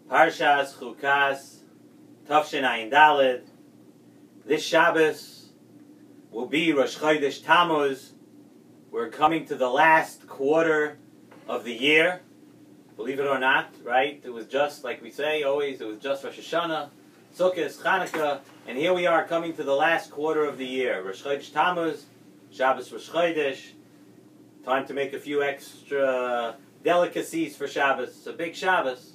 Parshas Chukas, Tafshin Ayin Daled. This Shabbos will be Rosh Chodesh Tammuz. We're coming to the last quarter of the year. Believe it or not, right? It was just, like we say always, it was just Rosh Hashanah, Sukkot, Chanukah, and here we are coming to the last quarter of the year. Rosh Chodesh Tammuz, Shabbos Rosh Chodesh. Time to make a few extra delicacies for Shabbos. It's a big Shabbos.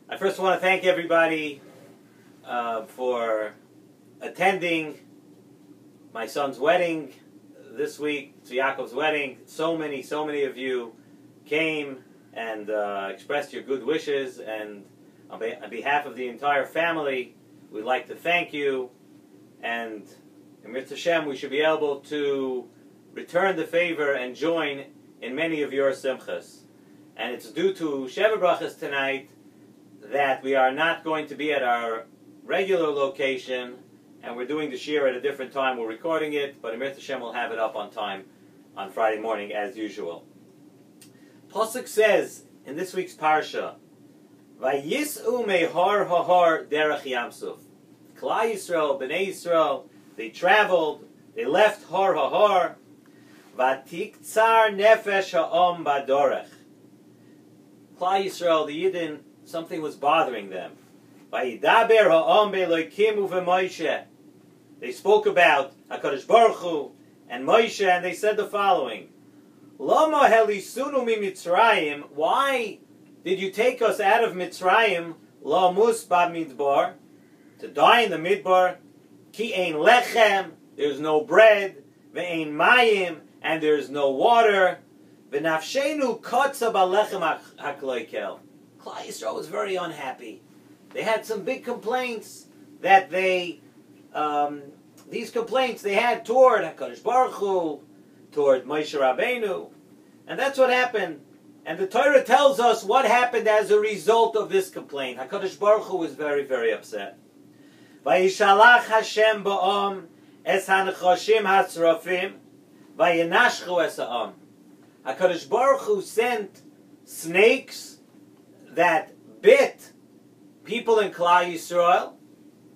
I first want to thank everybody for attending my son's wedding this week, to Yaakov's wedding. So many of you came and expressed your good wishes, and on behalf of the entire family, we'd like to thank you, and in Mitzvah Hashem, we should be able to return the favor and join in many of your simchas. And it's due to Sheva Brachas tonight that we are not going to be at our regular location, and we're doing the shiur at a different time. We're recording it, but Amir Hashem will have it up on time on Friday morning as usual. Pasuk says in this week's parsha, "Vayis'u mehar hahar derech Yamsuf." Klal Yisrael, Bnei Yisrael, they traveled, they left Har Hahar. Vatiktzar nefesh ha'om badorech. Klal Yisrael, the Yidden, something was bothering them. Vayidaber ha'om be'Elokim uve'Moshe. They spoke about HaKadosh Baruch Hu and Moshe, and they said the following: Lama helisunu mi Mitzrayim. Why did you take us out of Mitzrayim? La mus b'midbar, to die in the midbar. Ki ein lechem, there's no bread. Ve'ein mayim, and there's no water. V'nafshenu kotza b'lechem hakloikel. Klal Yisrael was very unhappy. They had some big complaints that these complaints they had toward HaKadosh Baruch Hu, toward Moshe Rabbeinu, and that's what happened. And the Torah tells us what happened as a result of this complaint. HaKadosh Baruch Hu was very, very upset. Vayishalach Hashem ba'am es hanechashim hatzrafim vayenashchu es ha'am. HaKadosh Baruch Hu sent snakes that bit people in Klal Yisrael,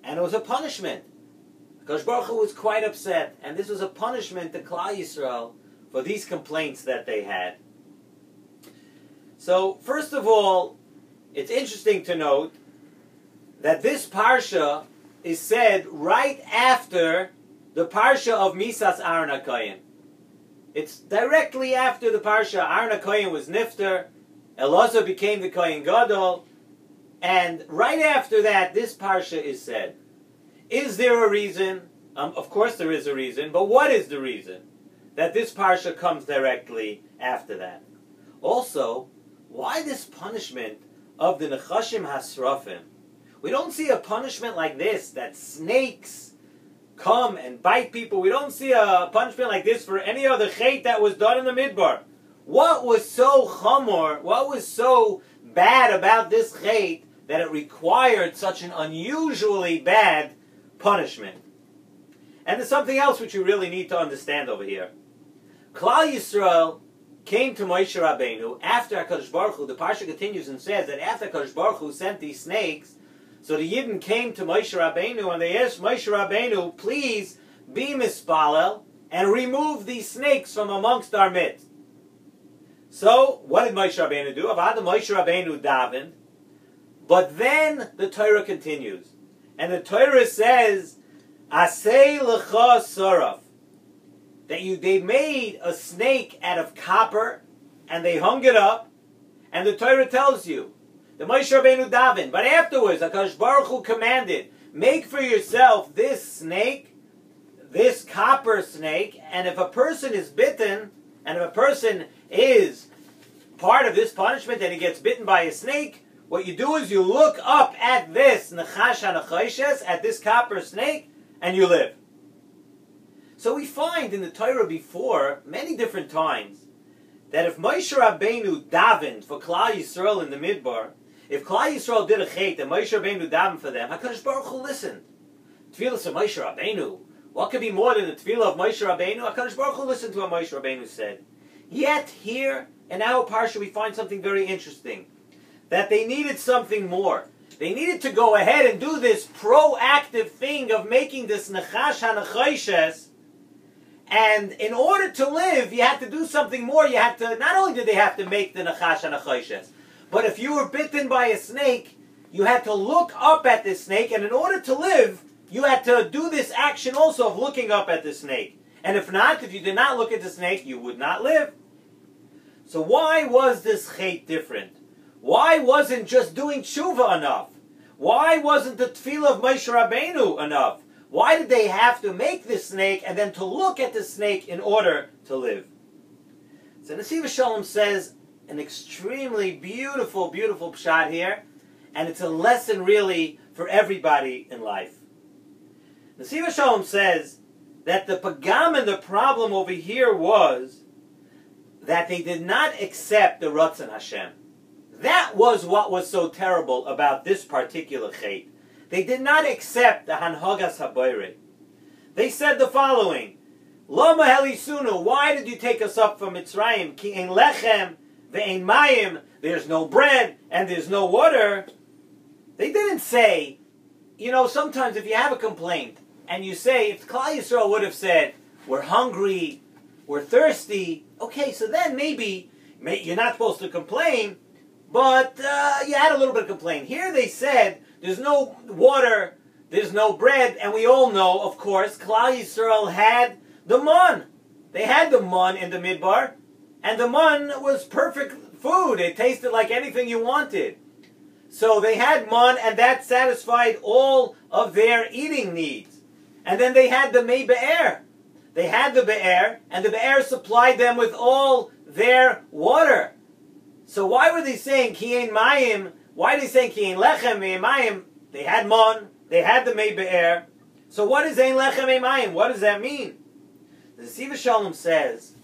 and it was a punishment. HaKadosh Baruch Hu was quite upset, and this was a punishment to Klal Yisrael for these complaints that they had. So, first of all, it's interesting to note that this parsha is said right after the parsha of Misas Aaron HaKohen. It's directly after the parsha. Aaron HaKohen was nifter, Elazar became the Kohen Gadol, and right after that, this parsha is said. Is there a reason? Of course there is a reason, but what is the reason that this parsha comes directly after that? Also, why this punishment of the Nechashim Hasrafim? We don't see a punishment like this, that snakes come and bite people. We don't see a punishment like this for any other chait that was done in the Midbar. What was so chamor, what was so bad about this chait that it required such an unusually bad punishment? And there's something else which you really need to understand over here. Klal Yisrael came to Moshe Rabbeinu after HaKadosh Baruch Hu. The parsha continues and says that after HaKadosh Baruch Hu sent these snakes, so the Yidden came to Moshe Rabbeinu and they asked Moshe Rabbeinu, please be mispalel and remove these snakes from amongst our midst. So, what did Moshe Rabbeinu do? Avada Moshe Rabbeinu davened. But then the Torah continues. And the Torah says, Asei lecha saraf. That they made a snake out of copper and they hung it up. And the Torah tells you, the Moshe Rabbeinu davened. But afterwards, HaKadosh Baruch Hu commanded, make for yourself this snake, this copper snake, and if a person is bitten, and if a person is part of this punishment and he gets bitten by a snake, what you do is you look up at this Nechash HaNechoshes, at this copper snake, and you live. So we find in the Torah before, many different times, that if Moshe Rabbeinu davened for Klal Yisrael in the Midbar, if Klal Yisrael did a chait and Moshe Rabbeinu davened for them, HaKadosh Baruch Hu listened. Tefillah of Moshe Rabbeinu, what could be more than the Tefillah of Moshe Rabbeinu? HaKadosh Baruch Hu listened to what Moshe Rabbeinu said. Yet here, in our parsha, we find something very interesting. That they needed something more. They needed to go ahead and do this proactive thing of making this Nechash HaNechoshes. And in order to live, you had to do something more. You had to, not only did they have to make the Nechash HaNechoshes, but if you were bitten by a snake, you had to look up at this snake. And in order to live, you had to do this action also of looking up at the snake. And if not, if you did not look at the snake, you would not live. So why was this chait different? Why wasn't just doing tshuva enough? Why wasn't the tefillah of Moshe Rabbeinu enough? Why did they have to make this snake and then to look at the snake in order to live? So Nesivos Shalom says an extremely beautiful, beautiful pshat here, and it's a lesson really for everybody in life. Nesivos Shalom says that the pagam and the problem over here was that they did not accept the Ratzon Hashem. That was what was so terrible about this particular chait. They did not accept the Hanhagas HaBoirei. They said the following, Lama Helisunu, why did you take us up from Mitzrayim? Ki ein lechem ve'ein mayim, there's no bread and there's no water. They didn't say, you know, sometimes if you have a complaint and you say, if Klal Yisrael would have said, we're hungry, we're thirsty, okay, so then maybe you're not supposed to complain, but you had a little bit of complaint. Here they said, there's no water, there's no bread, and we all know, of course, Klal Yisrael had the man. They had the man in the midbar, and the man was perfect food. It tasted like anything you wanted. So they had man, and that satisfied all of their eating needs. And then they had the Mei Be'er. They had the Be'er, and the Be'er supplied them with all their water. So why were they saying Ki ein mayim? Why are they saying Ki ein lechem ve'ein mayim? They had man, they had the Mei Be'er. So what is ein lechem ve'ein mayim? What does that mean? The Nesivos Shalom says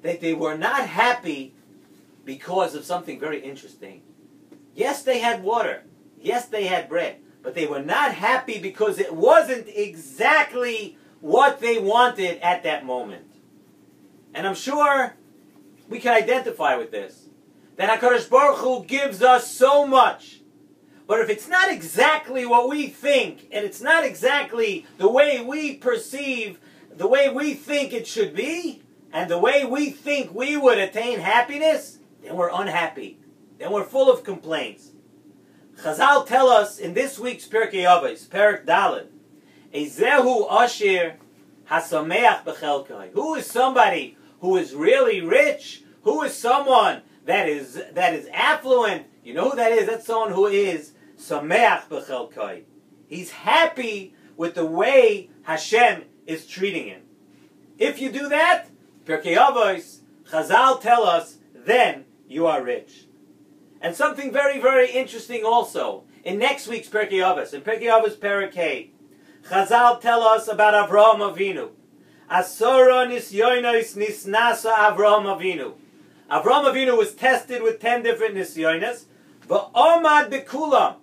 that they were not happy because of something very interesting. Yes, they had water. Yes, they had bread. But they were not happy because it wasn't exactly what they wanted at that moment. And I'm sure we can identify with this. That HaKadosh Baruch Hu gives us so much. But if it's not exactly what we think, and it's not exactly the way we perceive, the way we think it should be, and the way we think we would attain happiness, then we're unhappy. Then we're full of complaints. Chazal tell us in this week's Pirkei Avos, Perek Daled, Ezehu Ashir Hasameach Bechelkai. Who is somebody who is really rich? Who is someone that is affluent? You know who that is? That's someone who is Sameach Bechelkai. He's happy with the way Hashem is treating him. If you do that, Pirkei Avos, Chazal tell us, then you are rich. And something very, very interesting also. In next week's Pirkei Avos, in Pirkei Avos Perek Hey, Chazal tell us about Avraham Avinu. Asora nisyonos nisnasa Avraham Avinu. Avraham Avinu was tested with 10 different nisyonos. V'omad bekulam.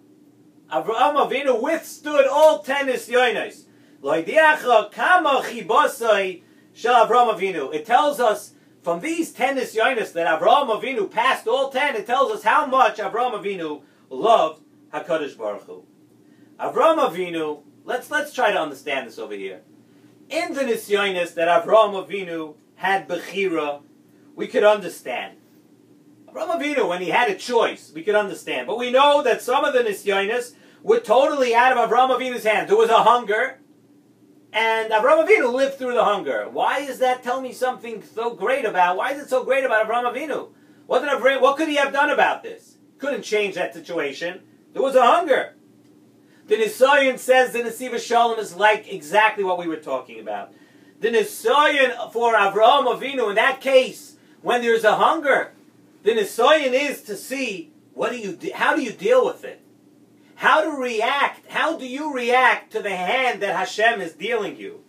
Avraham Avinu withstood all 10 nisyonos. Loidiacha kama chibosai shel Avraham Avinu. It tells us from these 10 nisyonos that Avraham Avinu passed all 10, it tells us how much Avraham Avinu loved HaKadosh Baruch Hu. Avraham Avinu, let's try to understand this over here. In the nisyonos that Avraham Avinu had bechira, we could understand. Avraham Avinu, when he had a choice, we could understand. But we know that some of the nisyonos were totally out of Avraham Avinu's hands. There was a hunger, and Avraham Avinu lived through the hunger. Why is that? Tell me something so great about. Why is it so great about Avraham Avinu? What could he have done about this? Couldn't change that situation. There was a hunger. The Nisayon says the Nesivos Shalom is like exactly what we were talking about. The Nisayon for Avraham Avinu, in that case, when there's a hunger, the Nisayon is to see how do you deal with it? How do you react to the hand that Hashem is dealing you?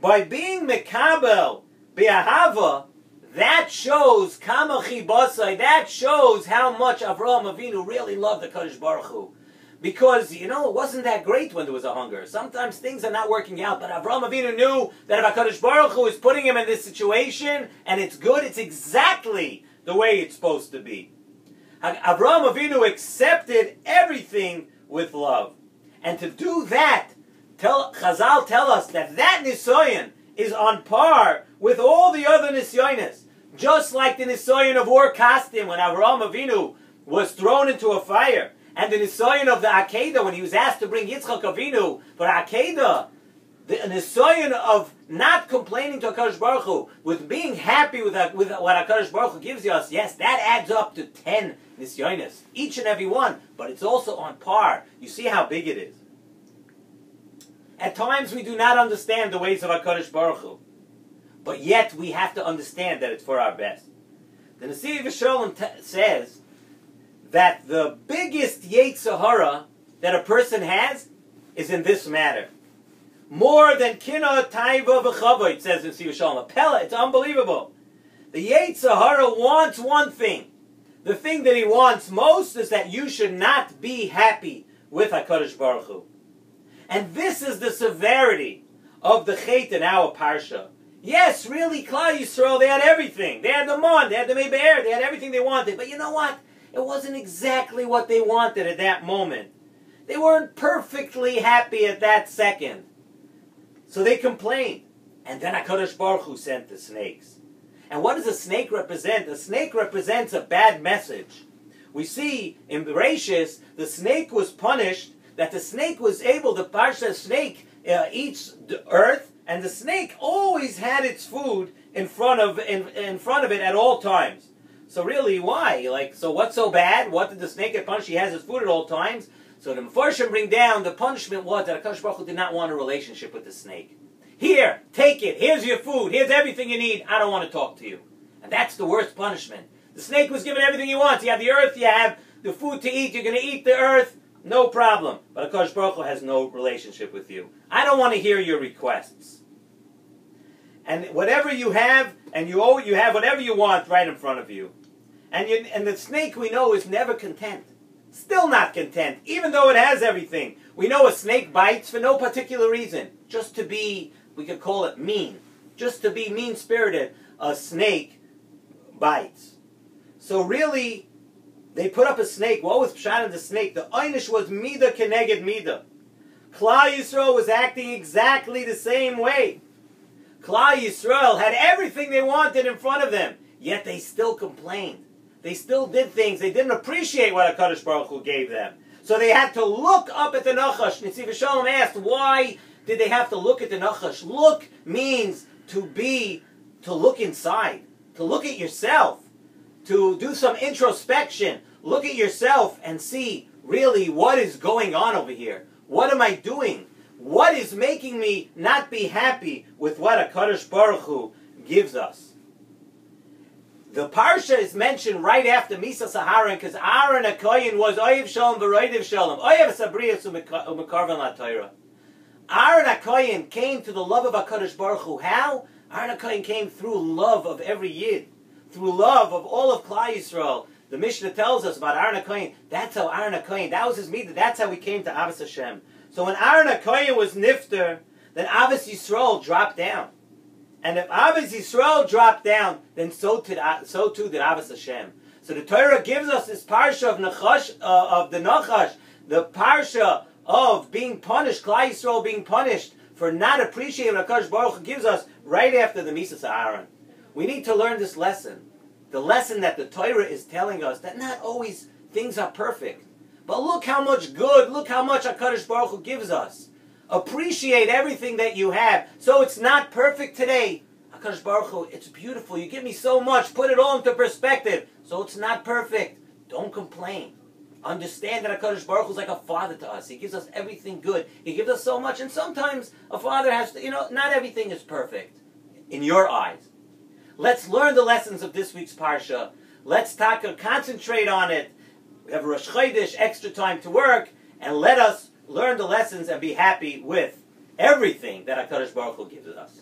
By being mekabel be'ahava, that shows kama chibasai, that shows how much Avraham Avinu really loved the Kadosh Baruch Hu. Because, it wasn't that great when there was a hunger. Sometimes things are not working out, but Avraham Avinu knew that if HaKadosh Baruch Hu is putting him in this situation, and it's good, it's exactly the way it's supposed to be. Avraham Avinu accepted everything with love. And to do that, Chazal tell us that nisoyon is on par with all the other nisyonis. Just like the nisoyon of Ur Kasdim, when Avraham Avinu was thrown into a fire, and the nisoyon of the Akedah, when he was asked to bring Yitzchak Avinu for Akedah, the nisoyon of not complaining to HaKadosh Baruch Hu, with being happy with what HaKadosh Baruch Hu gives us, yes, that adds up to 10 nisyonis, each and every one, but it's also on par. You see how big it is. At times we do not understand the ways of HaKadosh Baruch Hu, but yet we have to understand that it's for our best. The Nesivos Shalom says that the biggest Yetzer Hara that a person has is in this matter. More than Kina, Taiva, V'chava, it says in Nesivos Shalom. A Pella, it's unbelievable. The Yetzer Hara wants one thing. The thing that he wants most is that you should not be happy with HaKadosh Baruch Hu. And this is the severity of the Chet in our Parsha. Yes, really, Klal Yisrael, they had everything. They had the Mon, they had the Mebe'er, they had everything they wanted. But you know what? It wasn't exactly what they wanted at that moment. They weren't perfectly happy at that second. So they complained. And then HaKadosh Baruch Hu sent the snakes. And what does a snake represent? A snake represents a bad message. We see in Bereshis, the snake was punished, that the snake was able, the Parsha snake eats the earth, and the snake always had its food in front of it at all times. So really, why? So what's so bad? What did the snake get punished? He has his food at all times. So the Mefarshim bring down, the punishment was that HaKadosh Baruch Hu did not want a relationship with the snake. Here, take it. Here's your food. Here's everything you need. I don't want to talk to you. And that's the worst punishment. The snake was given everything he wants. You have the earth, you have the food to eat. You're going to eat the earth. No problem. But HaKadosh Baruch Hu has no relationship with you. I don't want to hear your requests. And whatever you have, and you have whatever you want right in front of you. And the snake, we know, is never content. Still not content, even though it has everything. We know a snake bites for no particular reason. Just to be, we could call it mean. Just to be mean-spirited, a snake bites. So really, they put up a snake. What was Pshat in the snake? The Einish was Mida Keneged Mida. Klal Yisrael was acting exactly the same way. Klal Yisrael had everything they wanted in front of them, yet they still complained. They still did things. They didn't appreciate what HaKadosh Baruch Hu gave them. So they had to look up at the Nachash. Nesivos Shalom asked, why did they have to look at the Nachash? Look means to look inside, to look at yourself, to do some introspection. Look at yourself and see really what is going on over here. What am I doing? What is making me not be happy with what HaKadosh Baruch Hu gives us? The Parsha is mentioned right after Misas Aharon, because Aaron HaKoyin was Oyev Shalom v'Roidev Shalom. Oyev Sabrias u'Mekarvan LaTorah. Aaron HaKoyin came to the love of HaKadosh Baruch Hu. How? Aaron HaKoyin came through love of every Yid. Through love of all of Klal Yisrael. The Mishnah tells us about Aaron HaKoyin. That's how Aaron HaKoyin, that was his midah. That's how he came to Avos Hashem. So when Aaron HaKoyin was nifter, then Avos Yisrael dropped down. And if Avos Yisrael dropped down, then so too did Avos Hashem. So the Torah gives us this parsha of the Nachash, the parsha of being punished, Klal Yisrael being punished for not appreciating what HaKadosh Baruch Hu gives us right after the Misas Aaron. We need to learn this lesson. The lesson that the Torah is telling us that not always things are perfect. But look how much good, look how much HaKadosh Baruch Hu gives us. Appreciate everything that you have. So it's not perfect today. HaKadosh Baruch Hu, it's beautiful. You give me so much. Put it all into perspective. So it's not perfect. Don't complain. Understand that HaKadosh Baruch Hu is like a father to us. He gives us everything good. He gives us so much. And sometimes a father has to, not everything is perfect in your eyes. Let's learn the lessons of this week's Parsha. Let's concentrate on it. We have a Rosh Chodesh, extra time to work. And let us learn the lessons and be happy with everything that HaKadosh Baruch Hu gives us.